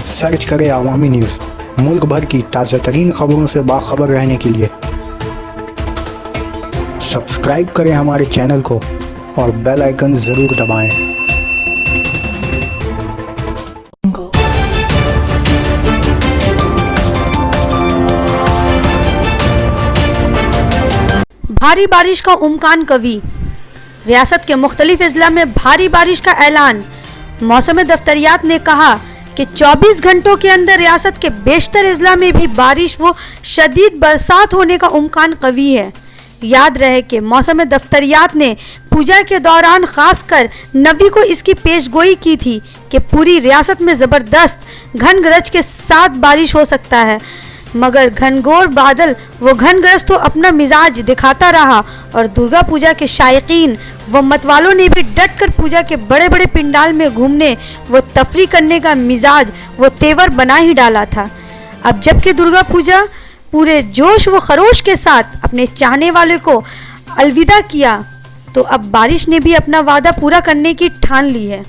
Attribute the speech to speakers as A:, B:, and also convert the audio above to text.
A: Search करें अवामी news. मुल्क भर की ताज़ा तरीन खबरों से बाखबर रहने के लिए सब्सक्राइब करें हमारे चैनल को और बेल आइकन ज़रूर दबाएं।
B: भारी बारिश का उम्कान कवी। रियासत के मुख्तलिफ अजला में भारी बारिश का ऐलान। मौसम दफ्तरियात ने कहा कि 24 घंटों के अंदर रियासत के बेशतर अजला में भी बारिश व शदीद बरसात होने का उम्कान कवी है। याद रहे कि मौसम दफ्तरियात ने पूजा के दौरान खासकर नबी को इसकी पेशगोई की थी कि पूरी रियासत में ज़बरदस्त घन गरज के साथ बारिश हो सकता है, मगर घनघोर बादल वो घन गरज तो अपना मिजाज दिखाता रहा और दुर्गा पूजा के शायकीन व मतवालों ने भी डट कर पूजा के बड़े बड़े पिंडाल में घूमने व तफरी करने का मिजाज वो तेवर बना ही डाला था। अब जबकि दुर्गा पूजा पूरे जोश व खरोश के साथ अपने चाहने वाले को अलविदा किया, तो अब बारिश ने भी अपना वादा पूरा करने की ठान ली है।